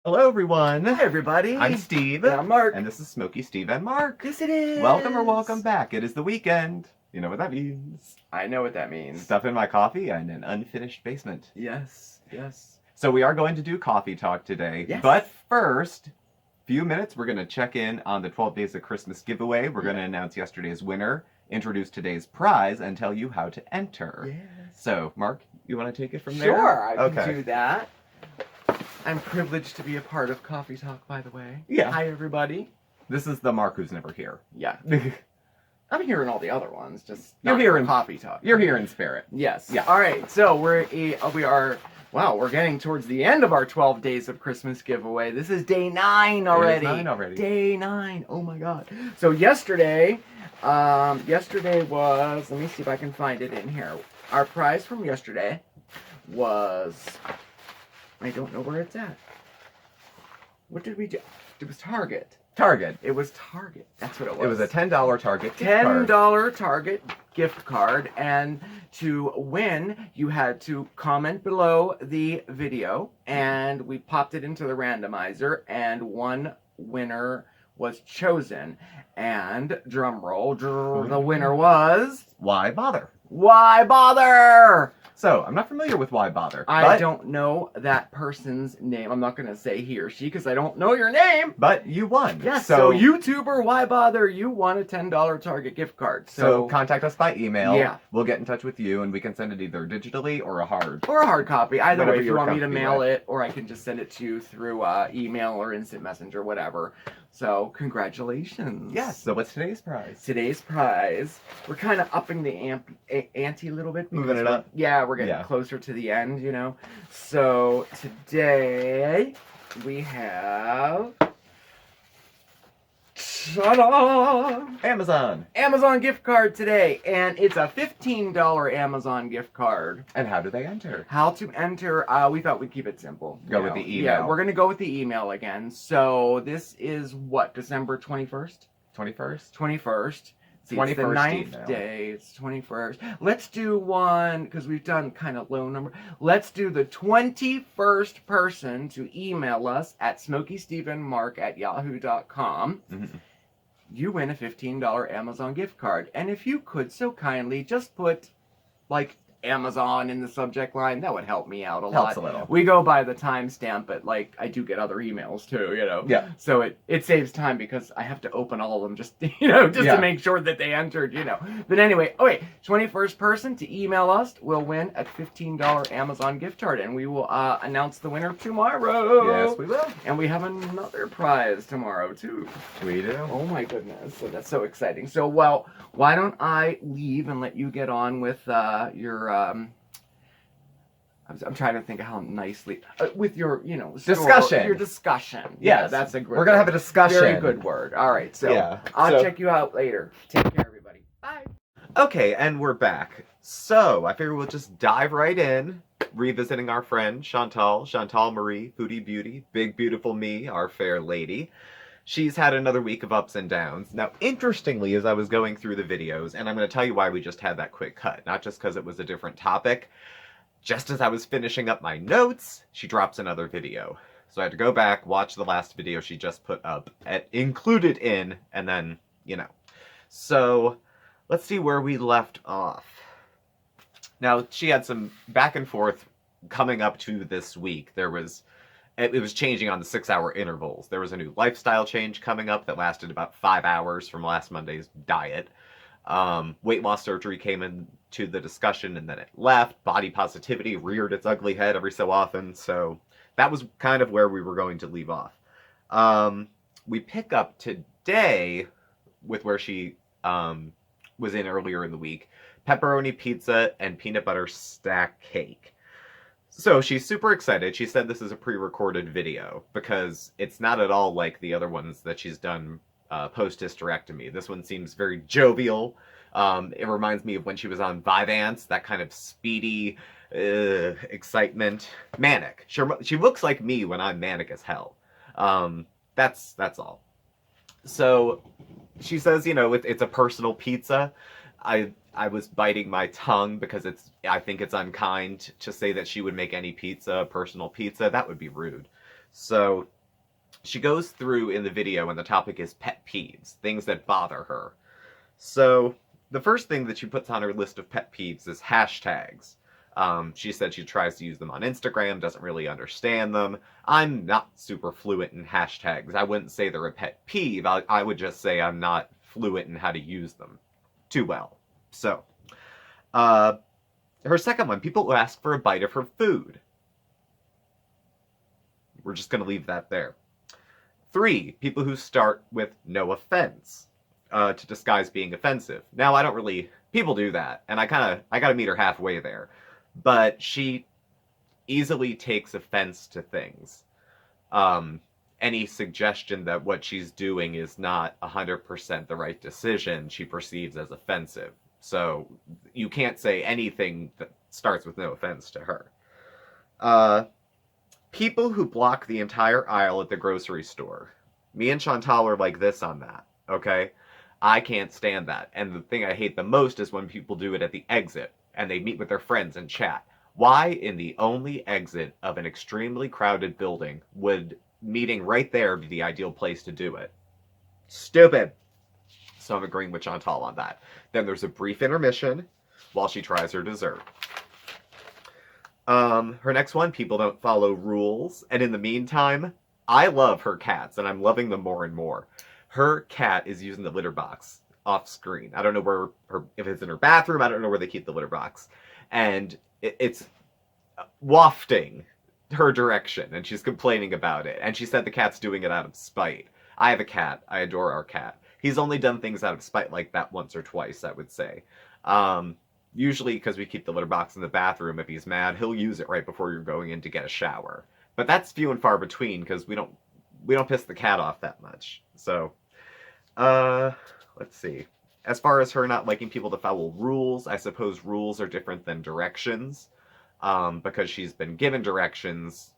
Hello, everyone. Hi, everybody. I'm Steve. And I'm Mark. And this is Smokey Steve and Mark. Yes, it is. Welcome or welcome back. It is the weekend. You know what that means. I know what that means. Stuff in my coffee and an unfinished basement. Yes, yes. So we are going to do coffee talk today. Yes. But first, few minutes, we're going to check in on the 12 Days of Christmas giveaway. We're going to announce yesterday's winner, introduce today's prize, and tell you how to enter. Yes. So, Mark, you want to take it from there? Sure, I can do that. I'm privileged to be a part of Coffee Talk, by the way. Yeah. Hi, everybody. This is the Mark who's never here. Yeah. I'm hearing all the other ones, just You're not here for in Coffee Talk. You're here in spirit. Yes. Yeah. All right. So we're getting towards the end of our 12 Days of Christmas giveaway. This is day 9 already. It is 9 already. Day 9. Oh my God. So yesterday was, let me see if I can find it in here. Our prize from yesterday was, I don't know where it's at. What did we do? It was Target. Target. It was Target. That's what it was. It was a $10 Target gift card. $10 Target gift card, and to win, you had to comment below the video, and we popped it into the randomizer, and one winner was chosen. And drum roll, the winner was Why Bother? Why Bother? So, I'm not familiar with Why Bother. I don't know that person's name. I'm not going to say he or she because I don't know your name. But you won. Yes, so YouTuber, Why Bother? You won a $10 Target gift card. So contact us by email. Yeah. We'll get in touch with you, and we can send it either digitally or a hard. Or a hard copy. Either Whatever way, if you you're want me to comfortable mail with. it, or I can just send it to you through email or instant messenger, whatever. So, congratulations. Yes. So what's today's prize? Today's prize, we're kind of upping the ante a little bit. Moving it up? Yeah, we're getting closer to the end, you know. So, today, we have... Ta-da! Amazon gift card today, and it's a $15 Amazon gift card. And how do they enter? How to enter, we thought we'd keep it simple. Go with the email. Yeah, we're going to go with the email again. So this is what, December 21st? 21st? 21st. See, 21st it's the 9th email. day. It's 21st. Let's do one, because we've done kind of low number. Let's do the 21st person to email us at SmokeySteveAndMarc@yahoo.com. Mm-hmm. You win a $15 Amazon gift card. And if you could so kindly just put, like, Amazon in the subject line, that would help me out a lot. Helps a little. We go by the timestamp, but, like, I do get other emails, too, you know? Yeah. So it saves time because I have to open all of them just, to make sure that they entered, But anyway, 21st person to email us will win a $15 Amazon gift card, and we will announce the winner tomorrow. Yes, we will. And we have another prize tomorrow, too. We do. Oh my goodness, so that's so exciting. So, well, why don't I leave and let you get on with your, I'm trying to think of how nicely, with your, Discussion. Your discussion. Yes. Yeah, that's a great We're going to have a discussion. Very good word. All right, so I'll check you out later. Take care, everybody. Bye. Okay, and we're back. So, I figure we'll just dive right in, revisiting our friend, Chantal Marie, Foodie Beauty, Big Beautiful Me, our fair lady. She's had another week of ups and downs. Now, interestingly, as I was going through the videos, and I'm going to tell you why we just had that quick cut, not just because it was a different topic, just as I was finishing up my notes, she drops another video. So I had to go back, watch the last video she just put up, included in, and then, So, let's see where we left off. Now, she had some back and forth coming up to this week. It was changing on the 6-hour intervals. There was a new lifestyle change coming up that lasted about 5 hours from last Monday's diet. Weight loss surgery came into the discussion and then it left. Body positivity reared its ugly head every so often. So that was kind of where we were going to leave off. We pick up today with where she was in earlier in the week. Pepperoni pizza and peanut butter stack cake. So she's super excited. She said this is a pre-recorded video because it's not at all like the other ones that she's done post-hysterectomy. This one seems very jovial. It reminds me of when she was on Vyvanse, that kind of speedy excitement. Manic. She looks like me when I'm manic as hell. That's all. So she says, it's a personal pizza. I was biting my tongue because I think it's unkind to say that she would make any pizza a personal pizza. That would be rude. So she goes through in the video, and the topic is pet peeves, things that bother her. So the first thing that she puts on her list of pet peeves is hashtags. She said she tries to use them on Instagram, doesn't really understand them. I'm not super fluent in hashtags. I wouldn't say they're a pet peeve. I would just say I'm not fluent in how to use them too well. So, her second one, people who ask for a bite of her food. We're just going to leave that there. 3, people who start with no offense to disguise being offensive. Now, I don't really... People do that, and I gotta meet her halfway there. But she easily takes offense to things. Any suggestion that what she's doing is not 100% the right decision, she perceives as offensive. So you can't say anything that starts with no offense to her. People who block the entire aisle at the grocery store. Me and Chantal are like this on that, okay? I can't stand that. And the thing I hate the most is when people do it at the exit and they meet with their friends and chat. Why in the only exit of an extremely crowded building would meeting right there be the ideal place to do it? Stupid. So I'm agreeing with Chantal on that. Then there's a brief intermission while she tries her dessert. Her next one, people don't follow rules. And in the meantime, I love her cats, and I'm loving them more and more. Her cat is using the litter box off screen. I don't know if it's in her bathroom. I don't know where they keep the litter box. And it's wafting her direction, and she's complaining about it. And she said the cat's doing it out of spite. I have a cat. I adore our cat. He's only done things out of spite like that once or twice, I would say. Usually because we keep the litter box in the bathroom, if he's mad, he'll use it right before you're going in to get a shower. But that's few and far between because we don't piss the cat off that much. So, let's see. As far as her not liking people to follow rules, I suppose rules are different than directions, because she's been given directions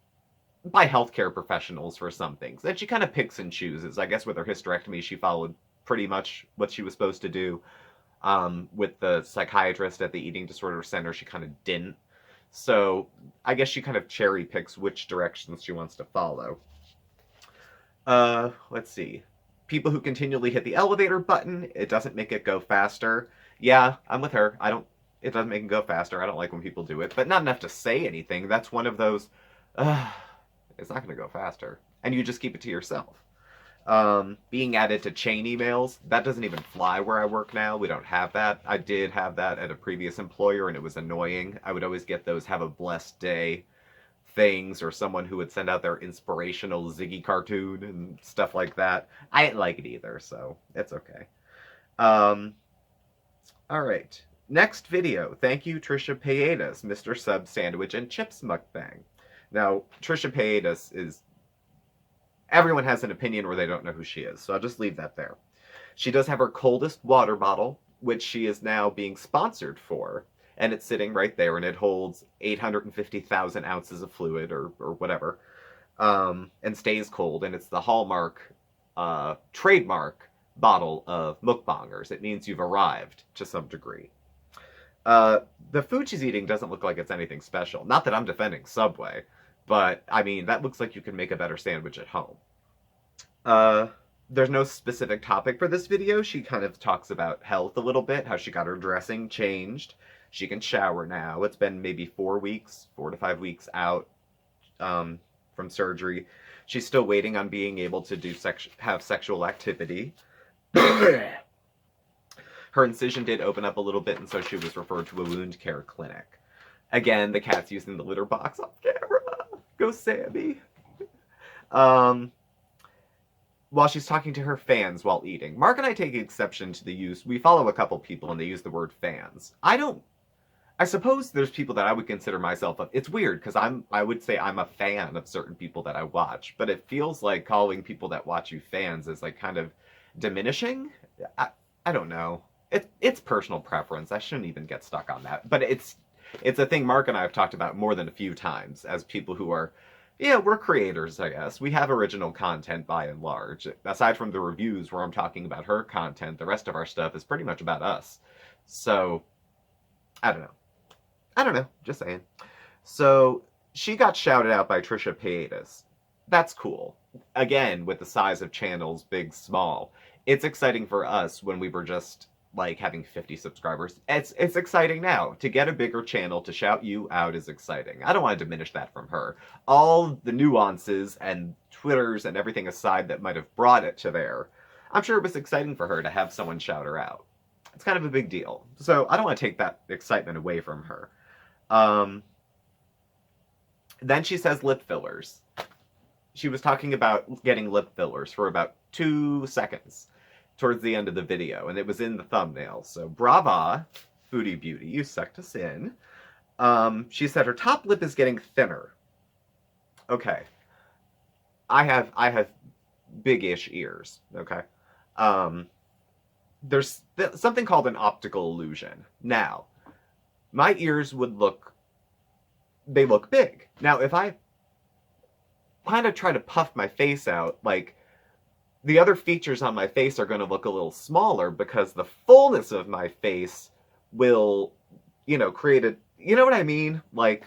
by healthcare professionals for some things. And she kind of picks and chooses. I guess with her hysterectomy, she followed pretty much what she was supposed to do. With the psychiatrist at the eating disorder center, she kind of didn't. So I guess she kind of cherry picks which directions she wants to follow. Let's see. People who continually hit the elevator button, it doesn't make it go faster. Yeah, I'm with her. It doesn't make it go faster. I don't like when people do it, but not enough to say anything. That's one of those, it's not going to go faster. And you just keep it to yourself. Being added to chain emails, that doesn't even fly where I work now. We don't have that. I did have that at a previous employer, and it was annoying. I would always get those have a blessed day things, or someone who would send out their inspirational Ziggy cartoon and stuff like that. I didn't like it either, so it's okay. Alright. Next video. Thank you, Trisha Paytas, Mr. Sub Sandwich and Chips Mukbang. Now, Trisha Paytas is... Everyone has an opinion where they don't know who she is, so I'll just leave that there. She does have her coldest water bottle, which she is now being sponsored for, and it's sitting right there, and it holds 850,000 ounces of fluid, or whatever, and stays cold, and it's the Hallmark trademark bottle of mukbangers. It means you've arrived, to some degree. The food she's eating doesn't look like it's anything special. Not that I'm defending Subway, but, I mean, that looks like you can make a better sandwich at home. There's no specific topic for this video. She kind of talks about health a little bit, how she got her dressing changed. She can shower now. It's been maybe 4 to 5 weeks out from surgery. She's still waiting on being able to have sexual activity. Her incision did open up a little bit, and so she was referred to a wound care clinic. Again, the cat's using the litter box off camera. Go Sammy. While she's talking to her fans while eating. Mark and I take exception to the use. We follow a couple people and they use the word fans. I suppose there's people that I would consider myself it's weird because I would say I'm a fan of certain people that I watch, but it feels like calling people that watch you fans is like kind of diminishing. I don't know. It's personal preference. I shouldn't even get stuck on that. But it's a thing Mark and I have talked about more than a few times as people who are, yeah, we're creators, I guess. We have original content by and large. Aside from the reviews where I'm talking about her content, the rest of our stuff is pretty much about us. So, I don't know. Just saying. So, she got shouted out by Trisha Paytas. that's cool. Again, with the size of channels, big, small, it's exciting for us when we were just like having 50 subscribers. It's exciting now. To get a bigger channel to shout you out is exciting. I don't want to diminish that from her. All the nuances and Twitters and everything aside that might have brought it to there, I'm sure it was exciting for her to have someone shout her out. It's kind of a big deal. So I don't want to take that excitement away from her. Um, then she says lip fillers. She was talking about getting lip fillers for about 2 seconds towards the end of the video, and it was in the thumbnail. So brava, Foodie Beauty, you sucked us in. She said her top lip is getting thinner. Okay, I have big-ish ears. Okay, there's something called an optical illusion. Now, my ears would look big. Now, if I kind of try to puff my face out, like, the other features on my face are going to look a little smaller because the fullness of my face will, create a, you know what I mean? Like,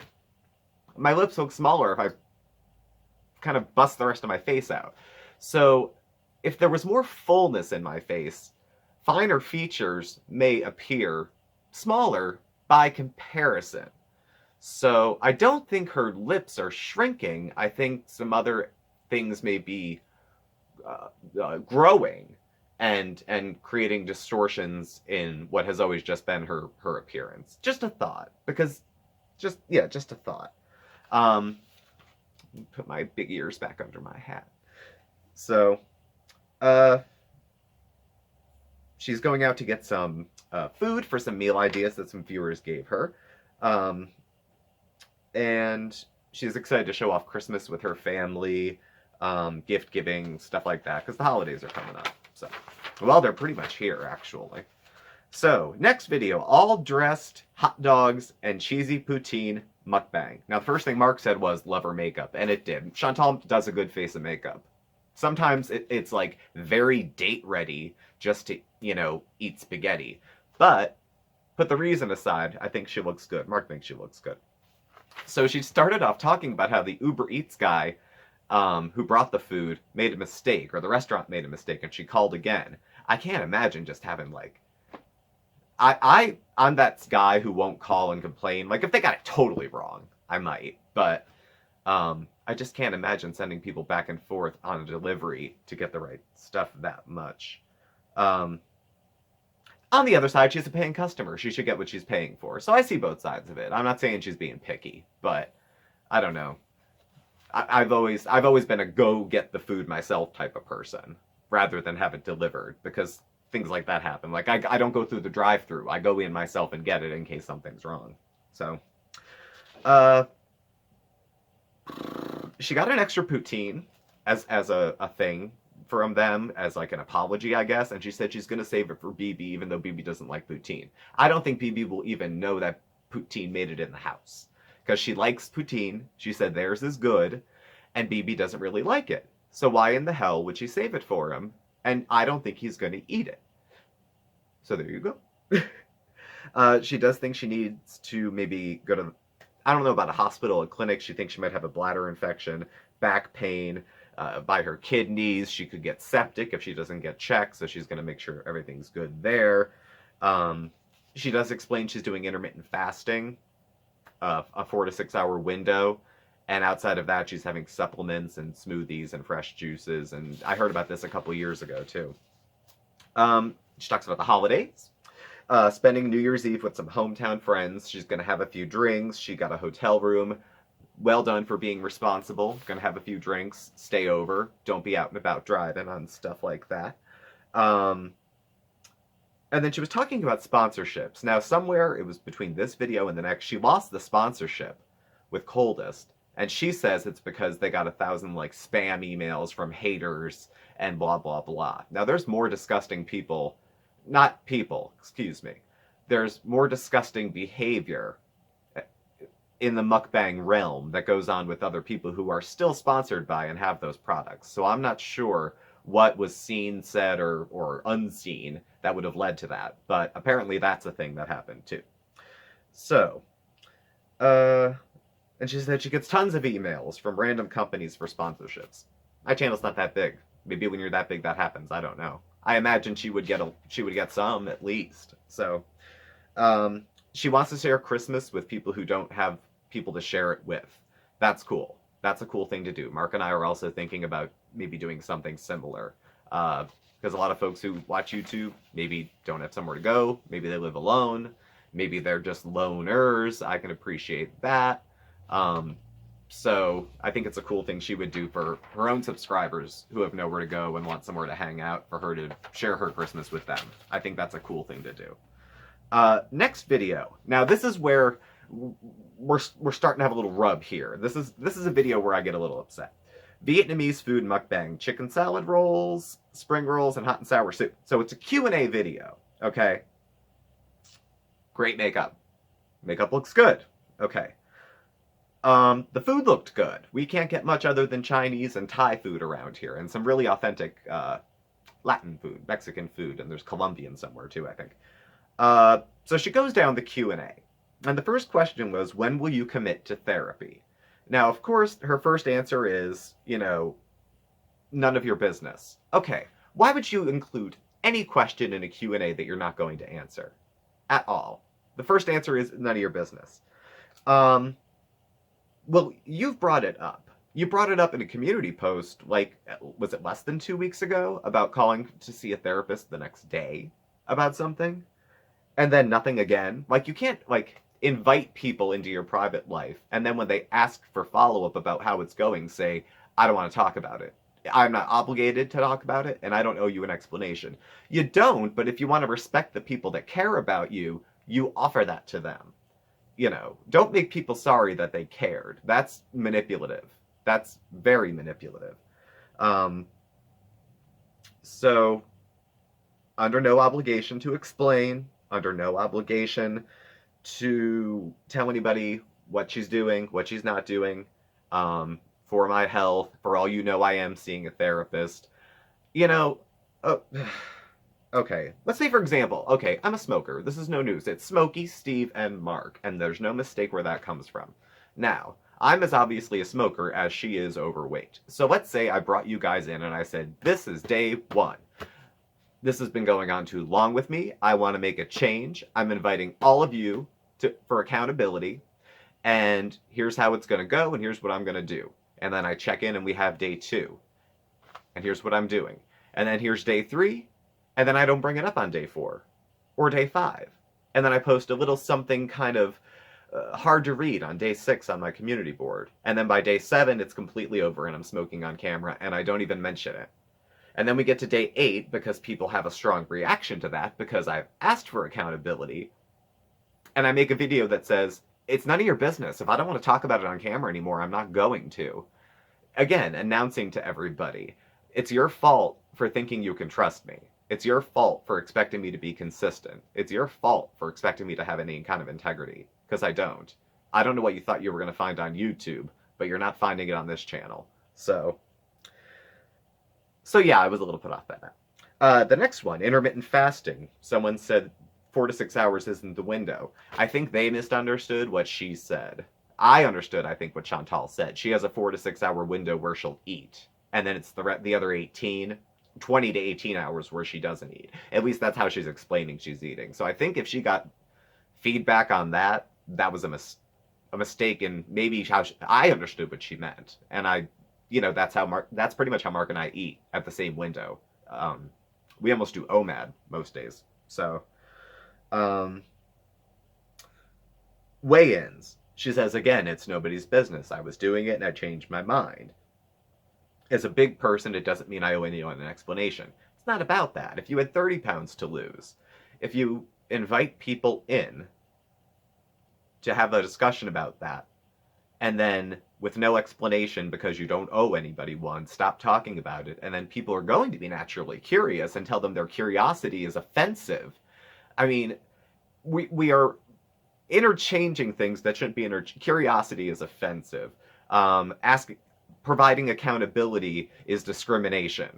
my lips look smaller if I kind of bust the rest of my face out. So, if there was more fullness in my face, finer features may appear smaller by comparison. So, I don't think her lips are shrinking. I think some other things may be growing and creating distortions in what has always just been her appearance. Just a thought, because just a thought. Put my big ears back under my hat. So, she's going out to get some food for some meal ideas that some viewers gave her, and she's excited to show off Christmas with her family. Gift giving, stuff like that, because the holidays are coming up. So, well, they're pretty much here, actually. So, next video, all dressed hot dogs and cheesy poutine mukbang. Now, the first thing Mark said was love her makeup, and it did. Chantal does a good face of makeup. Sometimes it's like very date ready just to, eat spaghetti. But, put the reason aside, I think she looks good. Mark thinks she looks good. So she started off talking about how the Uber Eats guy who brought the food made a mistake, or the restaurant made a mistake, and she called again. I can't imagine just having I'm that guy who won't call and complain. Like, if they got it totally wrong, I might, but I just can't imagine sending people back and forth on a delivery to get the right stuff that much. On the other side, she's a paying customer. She should get what she's paying for. So I see both sides of it. I'm not saying she's being picky, but I don't know. I've always been a go get the food myself type of person rather than have it delivered, because things like that happen. Like, I don't go through the drive-through. I go in myself and get it in case something's wrong. So, she got an extra poutine as a thing from them, as like an apology, I guess, and she said she's going to save it for BB, even though BB doesn't like poutine. I don't think BB will even know that poutine made it in the house, because she likes poutine. She said theirs is good, and BB doesn't really like it. So why in the hell would she save it for him? And I don't think he's going to eat it. So there you go. She does think she needs to maybe go to, I don't know about a hospital, a clinic. She thinks she might have a bladder infection, back pain, by her kidneys. She could get septic if she doesn't get checked, so she's going to make sure everything's good there. She does explain she's doing intermittent fasting, a 4 to 6 hour window, and outside of that she's having supplements and smoothies and fresh juices, and I heard about this a couple years ago too. She talks about the holidays, spending New Year's Eve with some hometown friends. She's going to have a few drinks. She got a hotel room. Well done for being responsible. Going to have a few drinks, stay over, don't be out and about driving on stuff like that. And then she was talking about sponsorships. Now, somewhere, it was between this video and the next, she lost the sponsorship with Coldest. And she says it's because they got 1,000, spam emails from haters and blah, blah, blah. Now, there's more disgusting people. Not people, excuse me. There's more disgusting behavior in the mukbang realm that goes on with other people who are still sponsored by and have those products. So I'm not sure what was seen, said, or unseen that would have led to that. But apparently that's a thing that happened too. So, And she said she gets tons of emails from random companies for sponsorships. My channel's not that big. Maybe when you're that big that happens. I don't know. I imagine she would get some at least. So she wants to share Christmas with people who don't have people to share it with. That's cool. That's a cool thing to do. Mark and I are also thinking about maybe doing something similar. Because a lot of folks who watch YouTube maybe don't have somewhere to go. Maybe they live alone. Maybe they're just loners. I can appreciate that. So I think it's a cool thing she would do for her own subscribers who have nowhere to go and want somewhere to hang out, for her to share her Christmas with them. I think that's a cool thing to do. Next video. Now this is where we're starting to have a little rub here. This is a video where I get a little upset. Vietnamese food mukbang, chicken salad rolls, spring rolls, and hot and sour soup. So it's a Q&A video, okay? Great makeup. Makeup looks good. Okay. The food looked good. We can't get much other than Chinese and Thai food around here, and some really authentic Latin food, Mexican food, and there's Colombian somewhere too, I think. So she goes down the Q&A, and the first question was, when will you commit to therapy? Now, of course, her first answer is, none of your business. Okay, why would you include any question in a Q&A that you're not going to answer? At all. The first answer is none of your business. Well, you've brought it up. You brought it up in a community post, like, was it less than 2 weeks ago, about calling to see a therapist the next day about something? And then nothing again? Like, you can't, invite people into your private life, and then when they ask for follow-up about how it's going, say, I don't want to talk about it. I'm not obligated to talk about it, and I don't owe you an explanation. You don't, but if you want to respect the people that care about you, you offer that to them. Don't make people sorry that they cared. That's manipulative. That's very manipulative. So, under no obligation to explain, under no obligation to tell anybody what she's doing, what she's not doing, for my health. For all you know, I am seeing a therapist. Okay, let's say, for example, okay, I'm a smoker. This is no news. It's Smokey, Steve, and Mark, and there's no mistake where that comes from. Now, I'm as obviously a smoker as she is overweight. So let's say I brought you guys in and I said, this is day 1. This has been going on too long with me. I want to make a change. I'm inviting all of you for accountability, and here's how it's going to go, and here's what I'm going to do. And then I check in and we have day 2, and here's what I'm doing. And then here's day 3, and then I don't bring it up on day 4 or day 5. And then I post a little something kind of hard to read on day 6 on my community board. And then by day 7, it's completely over and I'm smoking on camera and I don't even mention it. And then we get to day 8 because people have a strong reaction to that because I've asked for accountability. And I make a video that says, it's none of your business. If I don't want to talk about it on camera anymore, I'm not going to. Again, announcing to everybody, it's your fault for thinking you can trust me. It's your fault for expecting me to be consistent. It's your fault for expecting me to have any kind of integrity, because I don't. I don't know what you thought you were going to find on YouTube, but you're not finding it on this channel. So yeah, I was a little put off by that. The next one, intermittent fasting. Someone said 4 to 6 hours isn't the window. I think they misunderstood what she said. I understood, I think, what Chantal said. She has a 4 to 6 hour window where she'll eat, and then it's the other 20 to 18 hours where she doesn't eat. At least that's how she's explaining she's eating. So I think if she got feedback on that, that was a mistake in maybe how I understood what she meant. And that's pretty much how Mark and I eat, at the same window. We almost do OMAD most days. So, weigh-ins. She says, again, it's nobody's business. I was doing it and I changed my mind. As a big person, it doesn't mean I owe anyone an explanation. It's not about that. If you had 30 pounds to lose, if you invite people in to have a discussion about that, and then with no explanation because you don't owe anybody one, stop talking about it, and then people are going to be naturally curious and tell them their curiosity is offensive. I mean, we are interchanging things that shouldn't be curiosity is offensive. Providing accountability is discrimination.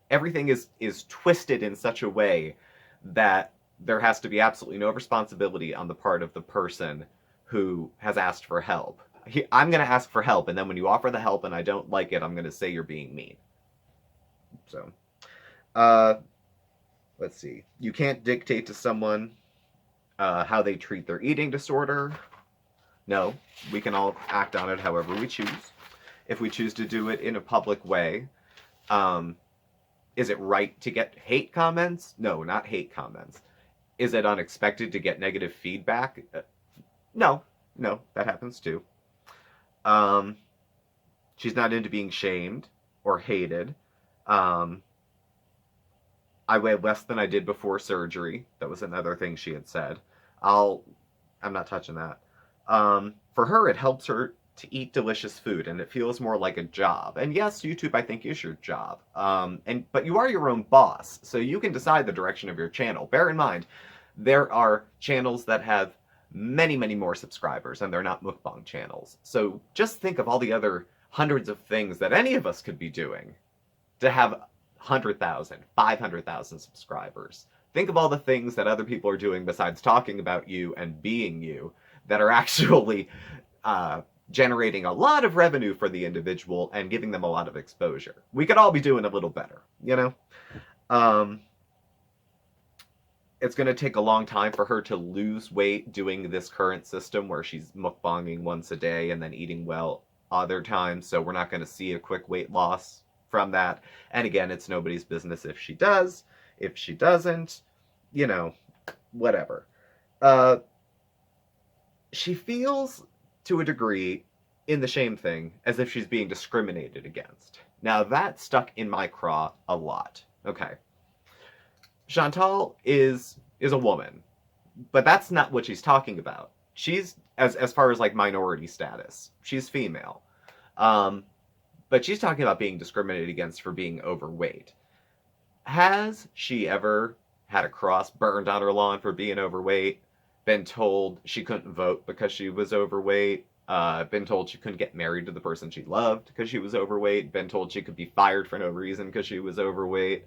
Everything is twisted in such a way that there has to be absolutely no responsibility on the part of the person who has asked for help. I'm going to ask for help, and then when you offer the help and I don't like it, I'm going to say you're being mean. So, let's see. You can't dictate to someone how they treat their eating disorder. No, we can all act on it however we choose. If we choose to do it in a public way, is it right to get hate comments? No, not hate comments. Is it unexpected to get negative feedback? No, that happens too. She's not into being shamed or hated. I weigh less than I did before surgery. That was another thing she had said. I'm not touching that. For her, it helps her to eat delicious food, and it feels more like a job. And yes, YouTube, I think, is your job. But you are your own boss, so you can decide the direction of your channel. Bear in mind, there are channels that have many, many more subscribers, and they're not mukbang channels. So just think of all the other hundreds of things that any of us could be doing to have 100,000, 500,000 subscribers. Think of all the things that other people are doing besides talking about you and being you that are actually generating a lot of revenue for the individual and giving them a lot of exposure. We could all be doing a little better, you know? It's going to take a long time for her to lose weight doing this current system where she's mukbanging once a day and then eating well other times, so we're not going to see a quick weight loss from that. And again, it's nobody's business if she does. If she doesn't, you know, whatever. She feels, to a degree, in the shame thing, as if she's being discriminated against. Now, that stuck in my craw a lot. Okay. Chantal is a woman, but that's not what she's talking about. She's, as far as, like, minority status, she's female. But she's talking about being discriminated against for being overweight. Has she ever had a cross burned on her lawn for being overweight? Been told she couldn't vote because she was overweight? Been told she couldn't get married to the person she loved because she was overweight? Been told she could be fired for no reason because she was overweight?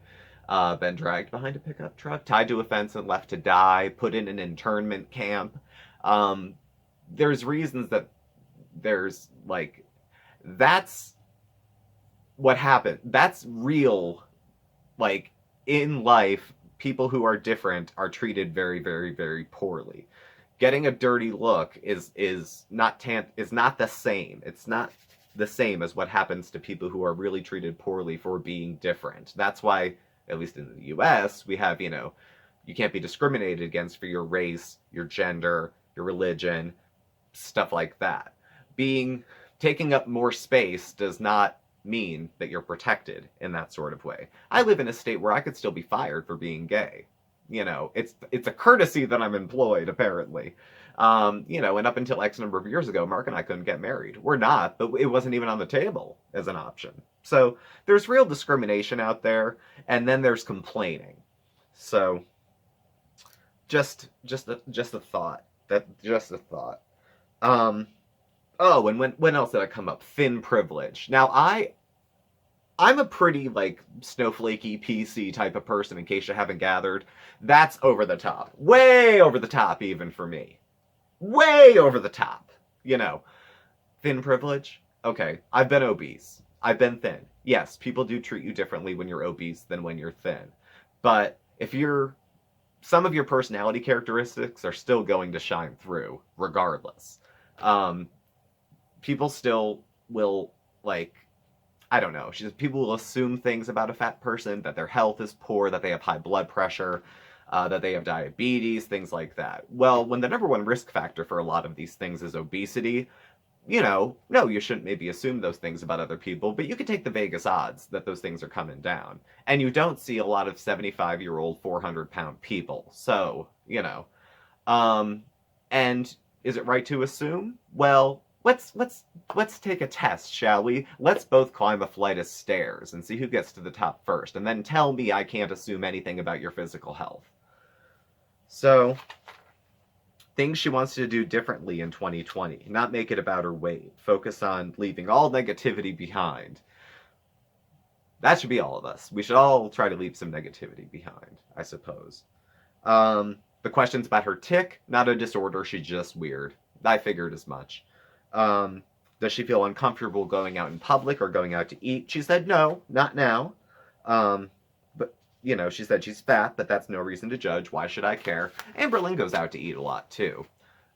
Been dragged behind a pickup truck, tied to a fence and left to die, put in an internment camp? There's reasons that there's, like, that's what happened. That's real. Like, in life, people who are different are treated very, very, very poorly. Getting a dirty look is not the same. It's not the same as what happens to people who are really treated poorly for being different. That's why, at least in the US, we have, you know, you can't be discriminated against for your race, your gender, your religion, stuff like that. Taking up more space does not mean that you're protected in that sort of way. I live in a state where I could still be fired for being gay. You know, it's a courtesy that I'm employed, apparently. You know, and up until X number of years ago, Mark and I couldn't get married. We're not, but it wasn't even on the table as an option. So there's real discrimination out there, and then there's complaining. So just a thought. Just a thought. Oh, and when else did I come up? Thin privilege. Now, I'm a pretty, like, snowflakey, PC type of person, in case you haven't gathered. That's over the top. Way over the top, even for me. Way over the top. You know. Thin privilege? Okay, I've been obese. I've been thin. Yes, people do treat you differently when you're obese than when you're thin. But some of your personality characteristics are still going to shine through, regardless. People still will, like, I don't know, people will assume things about a fat person, that their health is poor, that they have high blood pressure, that they have diabetes, things like that. Well, when the number one risk factor for a lot of these things is obesity, you know, no, you shouldn't maybe assume those things about other people, but you can take the Vegas odds that those things are coming down. And you don't see a lot of 75-year-old, 400-pound people. So, you know. And is it right to assume? Well, let's take a test, shall we? Let's both climb a flight of stairs and see who gets to the top first, and then tell me I can't assume anything about your physical health. So, things she wants to do differently in 2020. Not make it about her weight. Focus on leaving all negativity behind. That should be all of us. We should all try to leave some negativity behind, I suppose. The questions about her tic, not a disorder, she's just weird. I figured as much. Does she feel uncomfortable going out in public or going out to eat? She said no, not now. But, you know, she said she's fat, but that's no reason to judge. Why should I care? Amber Lynn goes out to eat a lot, too.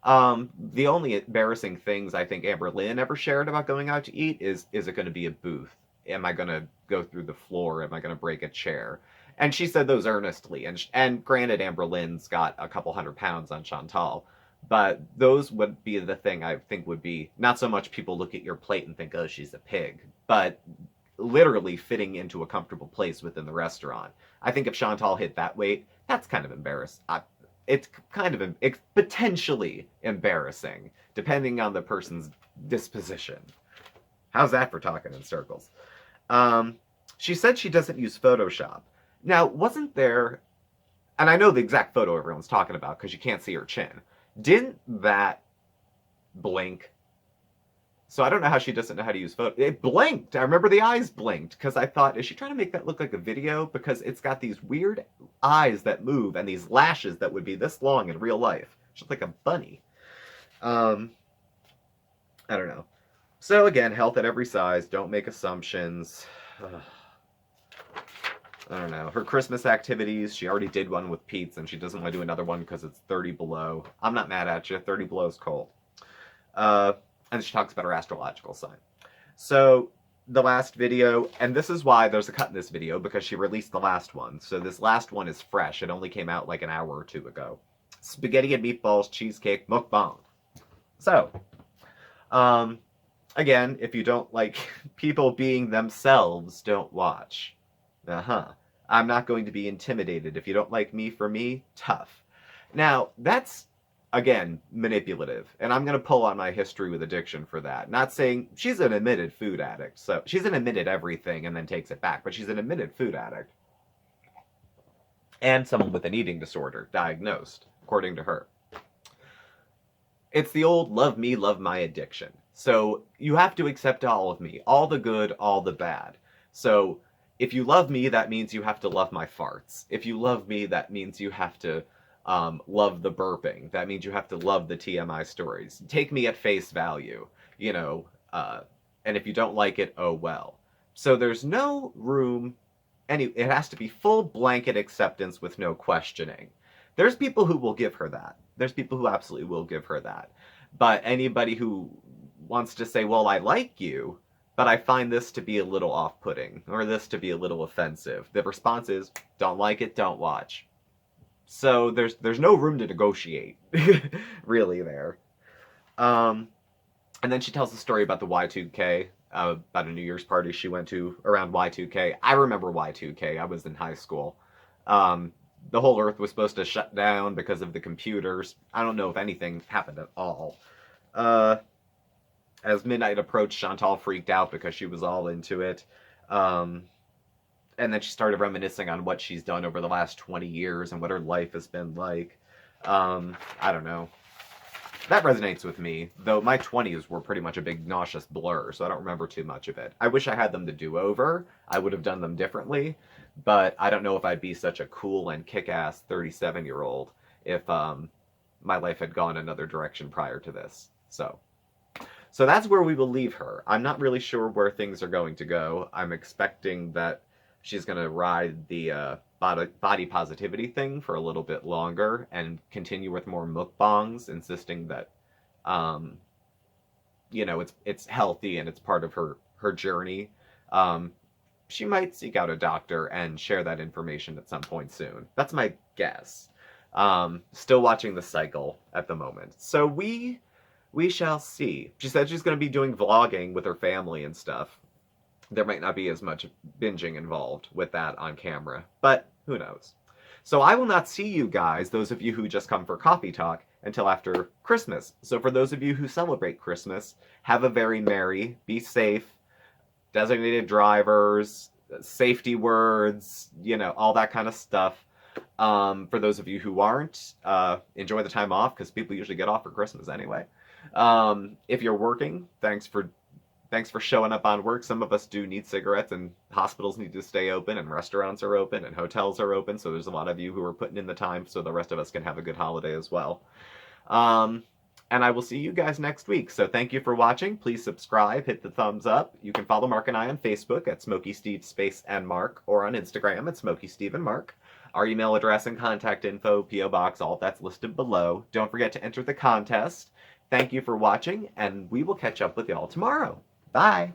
The only embarrassing things I think Amber Lynn ever shared about going out to eat is it going to be a booth? Am I going to go through the floor? Am I going to break a chair? And she said those earnestly. And granted, Amber Lynn's got a couple 100 pounds on Chantal. But those would be the thing I think would be not so much people look at your plate and think, oh, she's a pig, but literally fitting into a comfortable place within the restaurant. I think if Chantal hit that weight, that's kind of embarrassing. It's kind of it's potentially embarrassing, depending on the person's disposition. How's that for talking in circles? She said she doesn't use Photoshop. Now, wasn't there, and I know the exact photo everyone's talking about because you can't see her chin. Didn't that blink? So I don't know how she doesn't know how to use photo. It blinked. I remember the eyes blinked because I thought, is she trying to make that look like a video? Because it's got these weird eyes that move and these lashes that would be this long in real life. She's like a bunny. I don't know. So again, health at every size. Don't make assumptions. I don't know. Her Christmas activities, she already did one with Pete's, and she doesn't want to do another one because it's 30 below. I'm not mad at you. 30 below is cold. And she talks about her astrological sign. So the last video, and this is why there's a cut in this video, because she released the last one. So this last one is fresh. It only came out like an hour or two ago. Spaghetti and meatballs, cheesecake, mukbang. So, again, if you don't like people being themselves, don't watch. I'm not going to be intimidated. If you don't like me for me, tough. Now, that's, again, manipulative. And I'm going to pull on my history with addiction for that. Not saying she's an admitted food addict. So she's an admitted everything and then takes it back. But she's an admitted food addict. And someone with an eating disorder, diagnosed, according to her. It's the old love me, love my addiction. So you have to accept all of me. All the good, all the bad. So if you love me, that means you have to love my farts. If you love me, that means you have to love the burping. That means you have to love the TMI stories. Take me at face value, you know, and if you don't like it, oh well. So there's no room, it has to be full blanket acceptance with no questioning. There's people who will give her that. There's people who absolutely will give her that. But anybody who wants to say, well, I like you, but I find this to be a little off-putting, or this to be a little offensive. The response is, don't like it, don't watch. So there's no room to negotiate, really, there. And then she tells the story about the Y2K, about a New Year's party she went to around Y2K. I remember Y2K. I was in high school. The whole earth was supposed to shut down because of the computers. I don't know if anything happened at all. As midnight approached, Chantal freaked out because she was all into it. And then she started reminiscing on what she's done over the last 20 years and what her life has been like. I don't know. That resonates with me, though my 20s were pretty much a big nauseous blur, so I don't remember too much of it. I wish I had them to do over. I would have done them differently, but I don't know if I'd be such a cool and kick-ass 37-year-old if my life had gone another direction prior to this. So that's where we will leave her. I'm not really sure where things are going to go. I'm expecting that she's going to ride the body positivity thing for a little bit longer and continue with more mukbangs, insisting that, you know, it's healthy and it's part of her journey. She might seek out a doctor and share that information at some point soon. That's my guess. Still watching the cycle at the moment. So we shall see. She said she's going to be doing vlogging with her family and stuff. There might not be as much binging involved with that on camera, but who knows. So I will not see you guys, those of you who just come for coffee talk, until after Christmas. So for those of you who celebrate Christmas, have a very merry, be safe, designated drivers, safety words, you know, all that kind of stuff. For those of you who aren't, enjoy the time off, because people usually get off for Christmas anyway. If you're working, thanks for showing up on work. Some of us do need cigarettes, and hospitals need to stay open, and restaurants are open, and hotels are open, so there's a lot of you who are putting in the time so the rest of us can have a good holiday as well. And I will see you guys next week. So thank you for watching. Please subscribe, hit the thumbs up. You can follow Mark and I on Facebook at SmokeySteveAndMarc or on Instagram at SmokeySteveAndMarc. Our email address and contact info, P.O. Box, all of that's listed below. Don't forget to enter the contest. Thank you for watching, and we will catch up with y'all tomorrow. Bye!